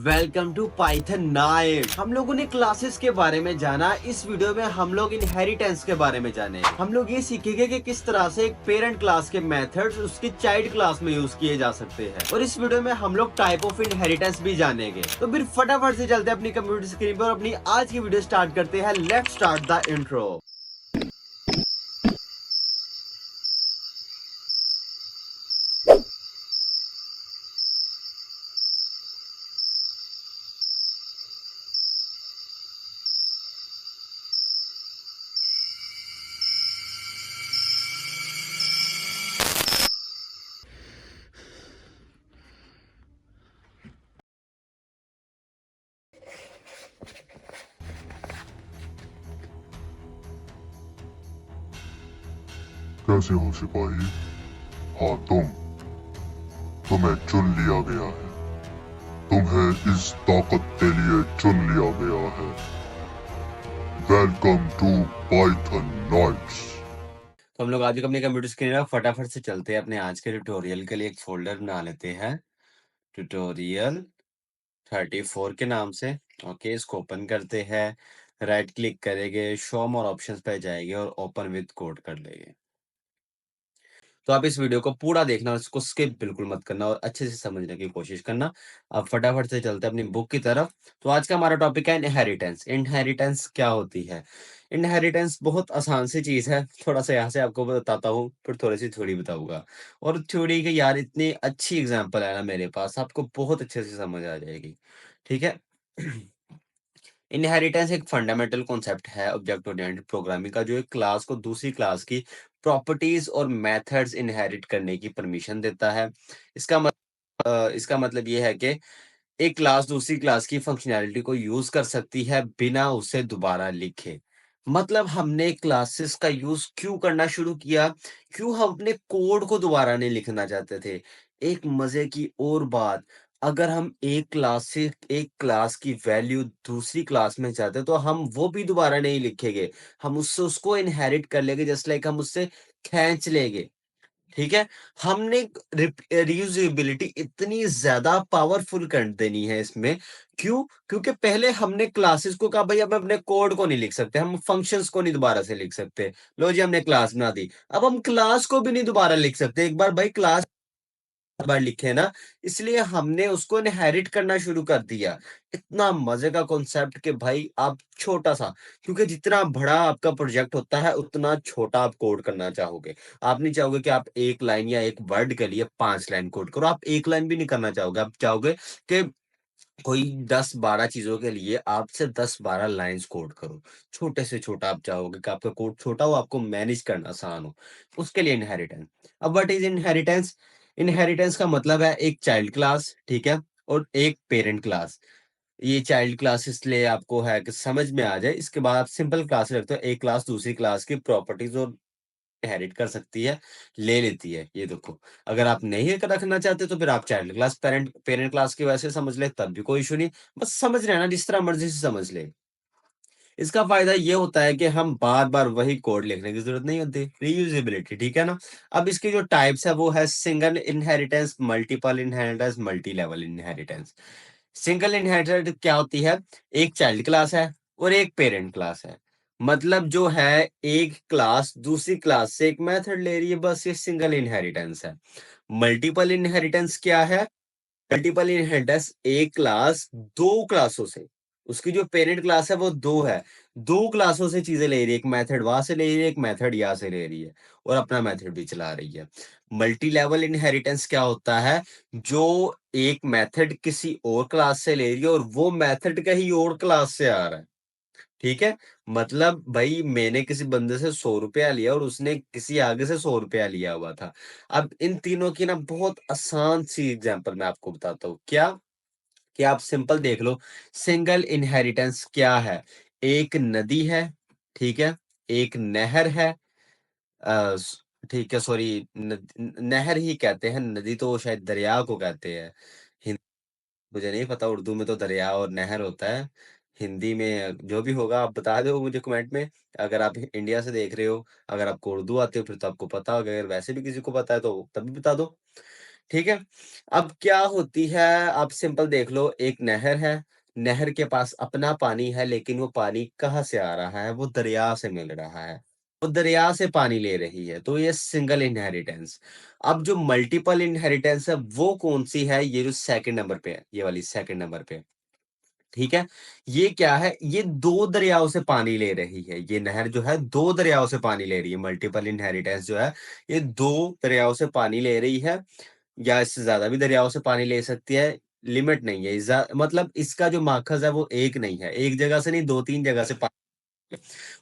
Welcome to Python 9। हम लोगों ने क्लासेस के बारे में जाना। इस वीडियो में हम लोग इनहेरिटेंस के बारे में जाने। हम लोग ये सीखेंगे कि किस तरह से एक पेरेंट क्लास के मेथड्स उसकी चाइल्ड क्लास में यूज किए जा सकते हैं, और इस वीडियो में हम लोग टाइप ऑफ इनहेरिटेंस भी जानेंगे। तो फिर फटाफट से चलते हैं अपनी कंप्यूटर स्क्रीन पर और अपनी आज की वीडियो स्टार्ट करते हैं। Let's start the intro. कैसे हो सिपाही? हाँ तुम्हें चुन लिया गया है। तुम्हें इस ताकत के लिए चुन लिया गया है। Welcome to Python nights. तो हम लोग आज अपनी कंप्यूटर स्क्रीन पर फटाफट से चलते हैं। अपने आज के ट्यूटोरियल के लिए एक फोल्डर बना लेते हैं, ट्यूटोरियल 34 के नाम से। ओके, इसको ओपन करते हैं, राइट क्लिक करेंगे, शो मोर ऑप्शंस पे जाएंगे और ओपन विद कोड कर लेंगे। तो आप इस वीडियो को पूरा देखना और इसको स्किप बिल्कुल मत करना और अच्छे से समझने की कोशिश करना। अब फटाफट से चलते हैं अपनी बुक की तरफ। तो आज का हमारा टॉपिक है इनहेरिटेंस। इनहेरिटेंस क्या होती है? इनहेरिटेंस बहुत आसान सी चीज है। थोड़ा सा यहाँ से आपको बताता हूँ, फिर थोड़ी सी थ्योरी बताऊंगा। और थ्योरी की यार इतनी अच्छी एग्जांपल है ना मेरे पास, आपको बहुत अच्छे से समझ आ जाएगी। ठीक है। इनहेरिटेंस एक फंडामेंटल कॉन्सेप्ट है ऑब्जेक्ट ओरिएंटेड प्रोग्रामिंग का, जो एक क्लास को दूसरी क्लास की प्रॉपर्टीज और मेथड्स इनहेरिट करने की परमिशन देता है। इसका मतलब ये है कि एक क्लास दूसरी क्लास की फंक्शनैलिटी को यूज कर सकती है बिना उसे दोबारा लिखे। मतलब हमने क्लासेस का यूज क्यों करना शुरू किया? क्यों हम अपने कोड को दोबारा नहीं लिखना चाहते थे? एक मजे की और बात, अगर हम एक क्लास से एक क्लास की वैल्यू दूसरी क्लास में चाहते तो हम वो भी दोबारा नहीं लिखेंगे। हम उससे उसको इनहेरिट कर लेंगे, जस्ट लाइक हम उससे खींच लेंगे। ठीक है? हमने रीयूजेबिलिटी इतनी ज़्यादा पावरफुल कर देनी है इसमें। क्यों? क्योंकि पहले हमने क्लासेस को कहा भाई अब अपने कोड को नहीं लिख सकते, हम फंक्शंस को नहीं दोबारा से लिख सकते। लो जी हमने क्लास बना दी। अब हम क्लास को भी नहीं दोबारा लिख सकते। एक बार भाई क्लास बार लिखे ना, इसलिए हमने उसको इनहेरिट करना शुरू कर दिया। इतना मजे का कॉन्सेप्ट कि भाई आप छोटा सा, क्योंकि जितना बड़ा आपका प्रोजेक्ट होता है उतना छोटा आप कोड करना चाहोगे। आप नहीं चाहोगे कि आप एक लाइन या एक वर्ड के लिए 5 लाइन कोड करो। आप एक लाइन भी नहीं करना चाहोगे। आप चाहोगे कि कोई 10-12 चीज़ों के लिए आपसे 10-12 लाइन्स कोड करो। छोटे से छोटा आप चाहोगे कि आपका कोड छोटा हो, आपको मैनेज करना आसान हो। उसके लिए इनहेरिटेंस। अब व्हाट इज़ इनहेरिटेंस? इनहेरिटेंस का मतलब है एक चाइल्ड क्लास, ठीक है? और एक पेरेंट क्लास। ये चाइल्ड क्लास इसलिए आपको है कि समझ में आ जाए, इसके बाद आप सिंपल क्लास रखते हो। एक क्लास दूसरी क्लास की प्रॉपर्टीज़ और इनहेरिट कर सकती है, ले लेती है। ये देखो, अगर आप नहीं रखना चाहते तो फिर आप child class parent parent class की वजह से समझ ले, तब भी कोई इश्यू नहीं। बस समझ रहे हैं ना, जिस तरह मर्ज़ी से समझ ले। इसका फ़ायदा ये होता है कि हम बार-बार वही कोड लिखने की ज़रूरत नहीं होती, रीयूजेबिलिटी, ठीक है ना? अब इसकी जो टाइप्स है वो है single inheritance, multiple inheritance, multi level inheritance. Single inheritance क्या होती है? एक चाइल्ड क्लास है और एक पेरेंट क्लास है। मतलब जो है एक क्लास दूसरी क्लास से एक मेथड ले रही है, बस ये सिंगल इनहेरिटेंस है। मल्टीपल इनहेरिटेंस क्या है? मल्टीपल इनहेरिटेंस एक क्लास 2 क्लासों से, उसकी जो पेरेंट क्लास है वो 2 है। 2 क्लासों से चीज़ें ले रही है, एक मेथड वहाँ से ले रही है, एक मेथड यहाँ से ले रही है और अपना मेथड भी चला रही है। मल्टी लेवल इनहेरिटेंस क्या होता है? जो एक मेथड किसी और क्लास से ले रही है और वो मेथड कहीं और क्लास से आ रहा है। ठीक है? मतलब भई मैंने किसी बंदे से ₹100 लिया और उसने किसी आगे से ₹100 लिया हुआ था। अब इन तीनों की ना बहुत आसान सी एग्ज़ाम्पल मैं आपको बताता हूँ। क्या? कि आप सिंपल देख लो, सिंगल इनहेरिटेंस क्या है? एक नदी है, ठीक है? एक नहर है, अ, स ठीक है, सॉरी, नहर ही कहते हैं, नदी तो शायद दरिया को कहते हैं। हिं मुझे नहीं पता, उर्दू में तो दरिया और नहर होता है। हिंदी में जो भी होगा आप बता दो मुझे कमेंट में। अगर आप इंडिया से देख रहे हो, अगर आपको उर्दू आती हो फिर तो आपको पता होगा, अगर वैसे भी किसी को पता है तो तब भी बता दो। ठीक है? अब क्या होती है, आप सिंपल देख लो, एक नहर है, नहर के पास अपना पानी है, लेकिन वो पानी कहाँ से आ रहा है? वो दरिया से मिल रहा है। वो दरिया से पानी ले रही है, तो ये सिंगल इनहेरिटेंस। अब जो मल्टीपल इनहेरिटेंस है, वो कौन-सी है? ये जो सेकंड नंबर पे है, ये वाली सेकंड नंबर पे। ठीक है? ये क्या है? ये 2 दरियाओं से पानी ले रही है। ये नहर जो है 2 दरियाओं से पानी ले रही है। मल्टीपल इनहेरिटेंस जो है, ये 2 दरियाओं से पानी ले रही है, या इससे ज़्यादा भी दरियाओं से पानी ले सकती है, लिमिट नहीं है। मतलब इसका जो माखज़ है वो एक नहीं है। एक जगह से नहीं, 2-3 जगह से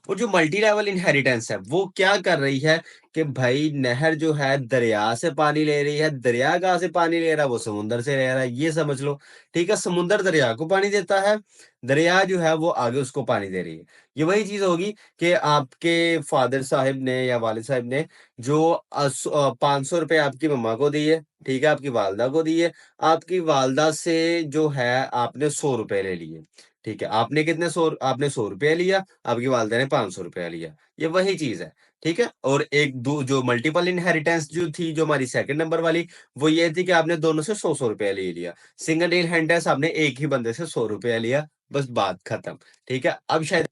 और जो मल्टी लेवल इनहेरिटेंस है, वो क्या कर रही है कि भाई नहर जो है दरिया से पानी ले रही है, दरिया कहाँ से पानी ले रहा है? वो समुंदर से ले रहा है, ये समझ लो। ठीक है? समुंदर दरिया को पानी देता है, दरिया जो है वो आगे उसको पानी दे रही है। ये वही चीज़ होगी कि आपके फादर साहब ने या वालिद साहब ने जो ₹500 आपकी मम्मा को दिए, ठीक है? आपकी वालदा को दिए, आपकी वालदा से जो है आपने ₹100 ले लिए। ठीक है? आपने ₹100 लिया, आपकी वालिदा ने ₹500 लिया। ये वही चीज़ है, ठीक है? और एक दो जो मल्टीपल इनहेरिटेंस जो थी, जो हमारी सेकंड नंबर वाली, वो ये थी कि आपने दोनों से ₹100-100 ले लिया। सिंगल इनहेरिटेंस आपने एक ही बंदे से ₹100 लिया, बस बात खत्म, ठीक है? अब शायद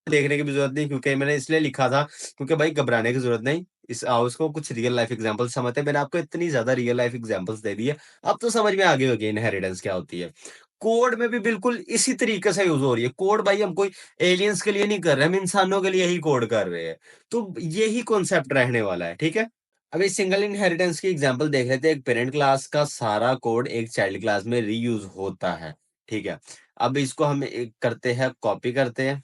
देखने की भी ज़रूरत नहीं, क्योंकि मैंने इसलिए लिखा था क्योंकि भाई घबराने की ज़रूरत नहीं। आओ इसको कुछ रियल लाइफ एग्ज़ाम्पल समझते हैं। मैंने आपको इतनी ज़्यादा रियल लाइफ एग्ज़ाम्पल्स दे दिए, अब तो समझ में आ गई होगी इनहेरिटेंस क्या होती है। कोड में भी बिल्कुल इसी तरीके से यूज़ हो रही है। कोड भाई हम कोई एलियंस के लिए नहीं कर रहे, हम इंसानों के लिए ही कोड कर रहे हैं। तो यही कॉन्सेप्ट रहने वाला है, ठीक है? अब इस सिंगल इनहेरिटेंस की एग्ज़ाम्पल देख लेते हैं। एक पेरेंट क्लास का सारा कोड एक चाइल्ड क्लास में रीयूज़ होता है, ठीक है? अब इसको हम एक करते हैं, कॉपी करते हैं,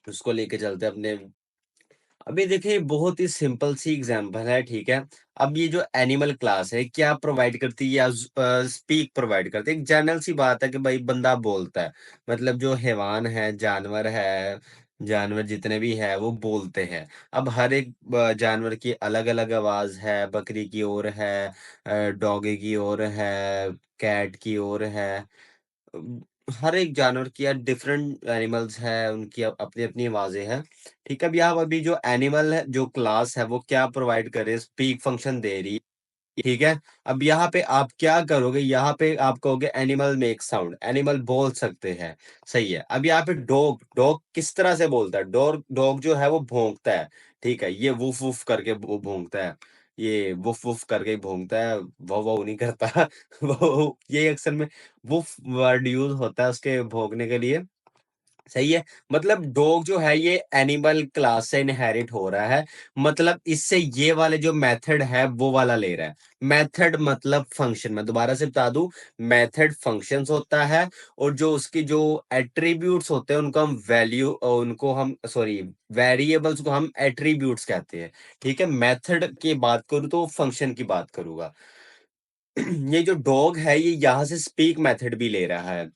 उसको लेके चलते हैं अपने। अभी देखिए बहुत ही सिंपल सी एग्जांपल है, ठीक है? अब ये जो एनिमल क्लास है क्या प्रोवाइड करती है, या स्पीक प्रोवाइड करती है? एक जनरल सी बात है कि भाई बंदा बोलता है, मतलब जो हैवान है, जानवर जितने भी है वो बोलते हैं। अब हर एक जानवर की अलग अलग आवाज है, बकरी की और है, डॉगी की और है, कैट की और है। अम, हर एक जानवर की या डिफरेंट एनिमल्स है, उनकी अपनी अपनी आवाजें हैं। ठीक है, अब यहाँ अभी जो एनिमल है, जो क्लास है, वो क्या प्रोवाइड करे? स्पीक फंक्शन दे रही है। ठीक है, अब यहाँ पे आप क्या करोगे? यहाँ पे आप कहोगे एनिमल मेक साउंड, एनिमल बोल सकते हैं। सही है। अब यहाँ पे डॉग, डॉग किस तरह से बोलता है? डॉग डॉग जो है वो भौंकता है। ठीक है, ये वुफ वुफ करके वो भौंकता है। ये वुफ वुफ करके भौंकता है, वो नहीं करता। वो ये अक्सर में वुफ वर्ड यूज होता है उसके भौंकने के लिए। सही है। मतलब डॉग जो है ये एनिमल क्लास से इनहेरिट हो रहा है। मतलब इससे ये वाले जो मेथड है वो वाला ले रहा है। मेथड मतलब फंक्शन, मैं दोबारा से बता दूं, मेथड फंक्शंस होता है, और जो उसकी जो एट्रीब्यूट्स होते हैं उनको हम वैल्यू, उनको हम सॉरी वेरिएबल्स को हम एट्रीब्यूट्स कहते हैं। ठीक है, मेथड की बात करूं तो फंक्शन की बात करूंगा। ये जो डॉग है ये यहाँ से स्पीक मेथड भी ले रहा है।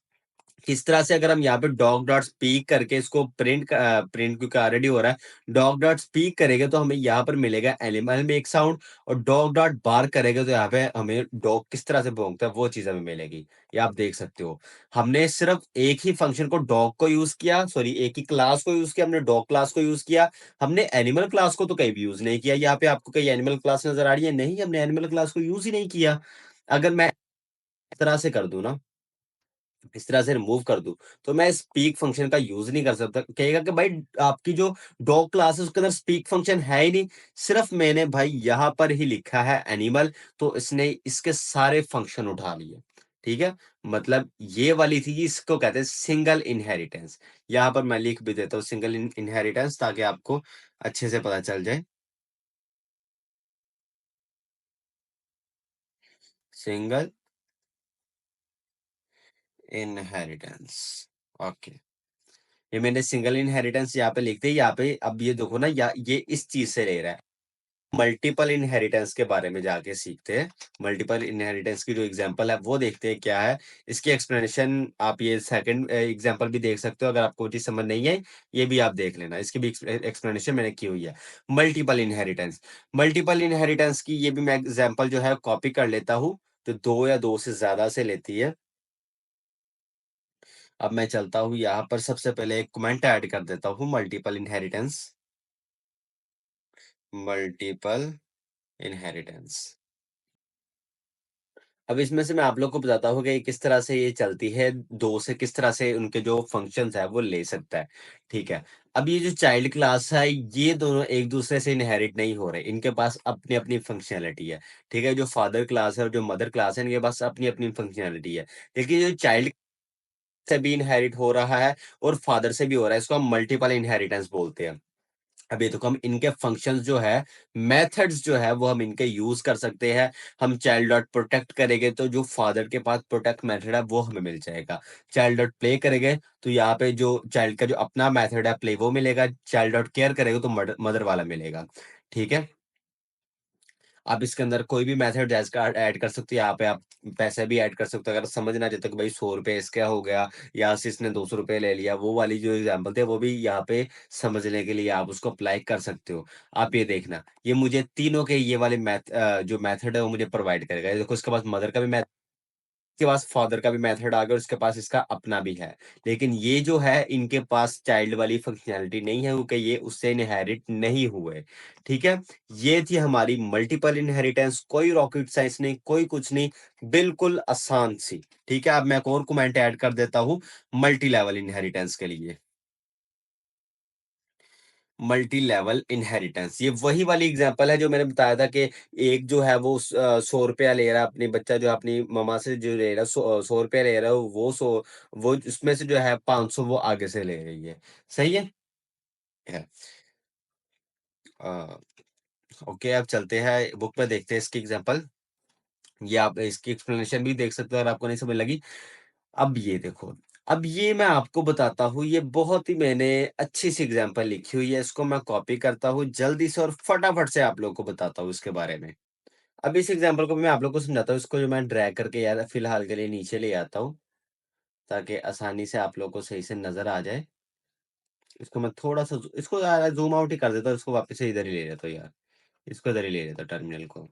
किस तरह से? अगर हम यहाँ पे डॉग डॉट स्पीक करके इसको प्रिंट क्योंकि ऑलरेडी हो रहा है, डॉग डॉट स्पीक करेंगे तो हमें यहाँ पर मिलेगा एनिमल में एक साउंड, और डॉग डॉट बार्क करेंगे तो यहाँ पे हमें डॉग किस तरह से भौंकता है वो चीज हमें मिलेगी। ये आप देख सकते हो। हमने सिर्फ एक ही फंक्शन को, डॉग को यूज किया, सॉरी एक ही क्लास को यूज किया, हमने डॉग क्लास को यूज किया। हमने एनिमल क्लास को तो कहीं भी यूज नहीं किया। यहाँ पे आपको कहीं एनिमल क्लास नजर आ रही है? नहीं, हमने एनिमल क्लास को यूज ही नहीं किया। अगर मैं इस तरह से कर दूं ना, इस तरह से रिमूव कर दूँ, तो मैं स्पीक फंक्शन का यूज़ नहीं कर सकता। कहेगा कि भाई आपकी जो डॉग क्लास है उसके अंदर स्पीक फंक्शन है ही नहीं। सिर्फ मैंने भाई यहाँ पर ही लिखा है एनिमल, तो इसने इसके सारे फंक्शन उठा लिए। ठीक है? मतलब ये वाली थी, इसको कहते हैं सिंगल इनहेरिटेंस। यहाँ पर मैं लिख भी देता हूँ सिंगल इनहेरिटेंस, ताकि आपको अच्छे से पता चल जाए। Single inheritance. ओके। ये मैंने सिंगल इनहेरिटेंस यहाँ पे लिख दी। यहाँ पे अब ये देखो ना, ये इस चीज से ले रहा है। मल्टीपल इनहेरिटेंस के बारे में जाके सीखते हैं। मल्टीपल इनहेरिटेंस की जो एग्जांपल है वो देखते हैं क्या है। इसकी एक्सप्लेनेशन आप ये सेकंड एग्जांपल भी देख सकते हो। अगर आपको चीज समझ नहीं है, ये भी आप देख लेना। इसकी भी एक्सप्लेनेशन मैंने की हुई है। मल्टीपल इनहेरिटेंस, मल्टीपल इनहेरिटेंस की ये भी मैं एग्जांपल जो है कॉपी कर लेता हूँ, जो दो या दो से ज्यादा से लेती है। अब मैं चलता हूँ यहाँ पर, सबसे पहले एक कमेंट ऐड कर देता हूँ, मल्टीपल इनहेरिटेंस, मल्टीपल इनहेरिटेंस। अब इसमें से मैं आप लोग को बताता हूँ कि किस तरह से ये चलती है, 2 से किस तरह से उनके जो फंक्शंस है वो ले सकता है, ठीक है। अब ये जो चाइल्ड क्लास है, ये दोनों एक-दूसरे से इनहेरिट नहीं हो रहे, इनके पास अपनी-अपनी फंक्शनैलिटी है, ठीक है। जो फादर क्लास है और जो मदर क्लास है, इनके पास अपनी-अपनी फंक्शनैलिटी है। लेकिन जो चाइल्ड से भी इनहेरिट हो रहा है और फादर से भी हो रहा है, इसको हम मल्टीपल इनहेरिटेंस बोलते हैं। अब ये देखो हम इनके फंक्शंस जो है, मेथड्स जो है वो हम इनके यूज़ कर सकते हैं। हम चाइल्ड डॉट प्रोटेक्ट करेंगे तो जो फादर के पास प्रोटेक्ट मेथड है वो हमें मिल जाएगा। चाइल्ड डॉट प्ले करेंगे तो यहाँ पे जो चाइल्ड का जो अपना मेथड है प्ले वो मिलेगा। चाइल्ड डॉट केयर करेंगे तो मदर वाला मिलेगा। ठीक है? आप इसके अंदर कोई भी मेथड जैज़ का ऐड कर सकते हो। यहाँ पे आप पैसे भी ऐड कर सकते हो। अगर समझ ना आए तो कि भाई ₹100 इसका हो गया या से इसने ₹200 ले लिया, वो वाली जो एग्ज़ाम्पल थे वो भी यहाँ पे समझने के लिए आप उसको अप्लाई कर सकते हो। आप ये देखना, ये मुझे तीनों के ये वाले जो मेथड है वो मुझे प्रोवाइड करेगा। ये देखो इसके पास मदर का भी इसके पास फादर का भी मेथड आ गया और इसके पास इसका अपना भी है। लेकिन ये जो है इनके पास चाइल्ड वाली फंक्शनैलिटी नहीं है क्योंकि ये उससे इनहेरिट नहीं हुए। ठीक है? ये थी हमारी मल्टीपल इनहेरिटेंस, कोई रॉकेट साइंस नहीं, कोई कुछ नहीं, बिल्कुल आसान सी। ठीक है? अब मैं एक और कमेंट ऐड कर देता हूँ मल्टी लेवल इनहेरिटेंस के लिए। मल्टी लेवल इनहेरिटेंस ये वही वाली एग्जांपल है जो मैंने बताया था कि एक जो है वो ₹100 ले रहा है अपनी बच्चा जो अपनी मम्मा से जो ले रहा है ₹100 ले रहा है वो उसमें से जो है 500 वो आगे से ले रही है। सही है? है। अ, ओके अब चलते हैं बुक में देखते हैं इसकी एग्जांपल। ये आप इसकी एक्सप्लेनेशन भी देख सकते हो अगर आपको नहीं समझ लगी। अब ये देखो, अब ये मैं आपको बताता हूँ, ये बहुत ही मैंने अच्छी-सी एग्जांपल लिखी हुई है, इसको मैं कॉपी करता हूँ जल्दी से और फटाफट से आप लोगों को बताता हूँ इसके बारे में। अब इस एग्जांपल को मैं आप लोगों को समझाता हूँ, इसको जो मैं ड्रैग करके यार फिलहाल के लिए नीचे ले आता हूँ, ताकि आसानी से आप लोगों को सही से नज़र आ जाए। इसको मैं थोड़ा-सा इसको यार ज़ूम आउट ही कर देता हूँ, इसको वापस से इधर ही ले लेता हूँ यार, इसको इधर ही ले लेता हूँ टर्मिनल को।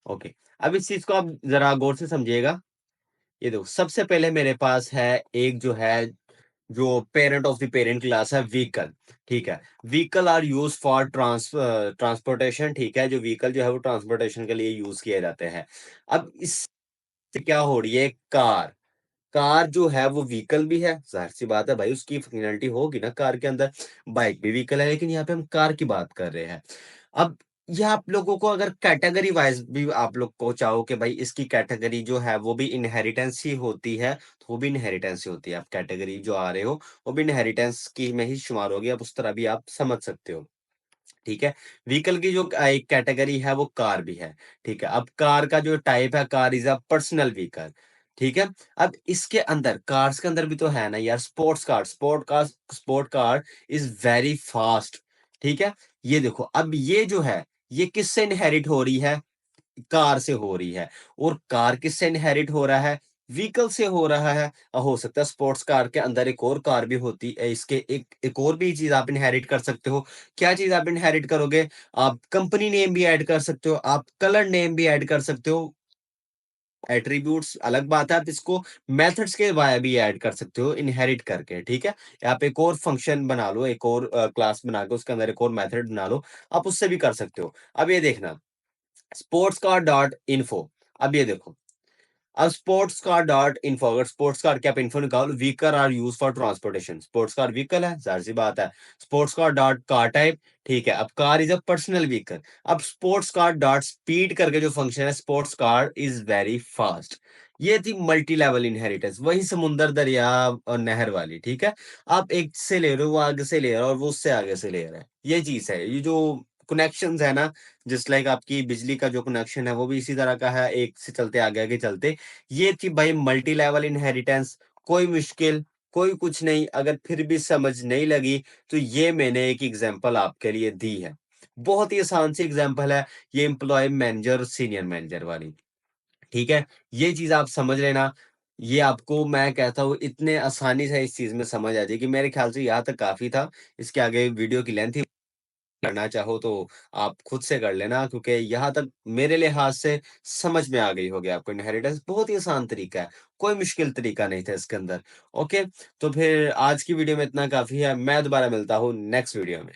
ओके, अब इस चीज़ को आप ज़रा गौर से समझिएगा। ये देखो सबसे पहले मेरे पास है एक जो है जो parent of the parent class है व्हीकल, ठीक है। Vehicle are use for transportation, ठीक है। जो व्हीकल जो है वो ट्रांसपोर्टेशन के लिए यूज किए जाते हैं। अब इससे क्या हो रही है, कार कार जो है वो व्हीकल भी है, ज़ाहिर-सी बात है भाई उसकी फंक्शनैलिटी होगी ना कार के अंदर। बाइक भी व्हीकल है लेकिन यहाँ पे हम कार की बात कर रहे हैं। अब ये आप लोगों को अगर कैटेगरी वाइज़ भी आप लोग को चाहो कि भाई इसकी कैटेगरी जो है वो भी इनहेरिटेंस ही होती है, तो वो भी इनहेरिटेंस ही होती है। आप कैटेगरी जो आ रहे हो, वो भी इनहेरिटेंस की में ही शुमार होगी, आप उस तरह भी आप समझ सकते हो। ठीक है? व्हीकल की जो एक कैटेगरी है वो कार भी है, ठीक है? अब कार का जो टाइप है car is a personal vehicle, ठीक है? अब इसके अंदर कार्स के अंदर भी तो है ना यार sport car is very fast, ठीक है? ये देखो अब ये जो है, ये किससे इनहेरिट हो रही है? कार से हो रही है और कार किससे इनहेरिट हो रहा है? व्हीकल से हो रहा है। हो सकता है स्पोर्ट्स कार के अंदर एक और कार भी होती है, इसके एक और भी चीज़ आप इनहेरिट कर सकते हो। क्या चीज़ आप इनहेरिट करोगे? आप कंपनी नेम भी ऐड कर सकते हो, आप कलर नेम भी ऐड कर सकते हो। एट्रिब्यूट्स अलग बात है, आप इसको मेथड्स के वाया भी ऐड कर सकते हो इनहेरिट करके, ठीक है? आप एक और फंक्शन बना लो, एक और क्लास बना के उसके अंदर एक और मेथड बना लो, आप उससे भी कर सकते हो। अब ये देखना स्पोर्ट्स कार डॉट इन्फो। अब ये देखो अब स्पोर्ट्स कार डॉट इन्फो, अगर स्पोर्ट्स कार की आप इन्फो निकालो, vehicle are use for transportation, sports car vehicle है, जाहिर सी बात है। Sports car dot car type, ठीक है। अब car is a personal vehicle. अब स्पोर्ट्स कार डॉट स्पीड करके जो फंक्शन है, sports car is very fast. ये थी मल्टी लेवल इनहेरिटेंस, वही समुंदर दरिया और नहर वाली, ठीक है। आप एक से ले रहे हो, वो आगे से ले रहा है और वो उससे आगे से ले रहा है, ये चीज है। ये जो कनेक्शंस है ना, जिस लाइक आपकी बिजली का जो कनेक्शन है वो भी इसी तरह का है, एक से चलते आगे आगे चलते। ये थी भाई मल्टी लेवल इनहेरिटेंस, कोई मुश्किल, कोई कुछ नहीं। अगर फिर भी समझ नहीं लगी, तो ये मैंने एक एग्जांपल आपके लिए दी है। बहुत ही आसान सी एग्जांपल है, ये एम्प्लॉय मैनेजर, सीनियर मैनेजर वाली, ठीक है? ये चीज़ आप समझ लेना। ये आपको मैं कहता हूँ इतने आसानी से इस चीज़ में समझ आ जाएगी। मेरे ख्याल से यहाँ तक काफ़ी था। इसके आगे वीडियो की लेंथ ही करना चाहो तो आप खुद से कर लेना क्योंकि यहाँ तक मेरे लिहाज से समझ में आ गई होगी आपको। इनहेरिटेंस बहुत ही आसान तरीका है, कोई मुश्किल तरीका नहीं था इसके अंदर। ओके, तो फिर आज की वीडियो में इतना काफ़ी है। मैं दोबारा मिलता हूँ नेक्स्ट वीडियो में।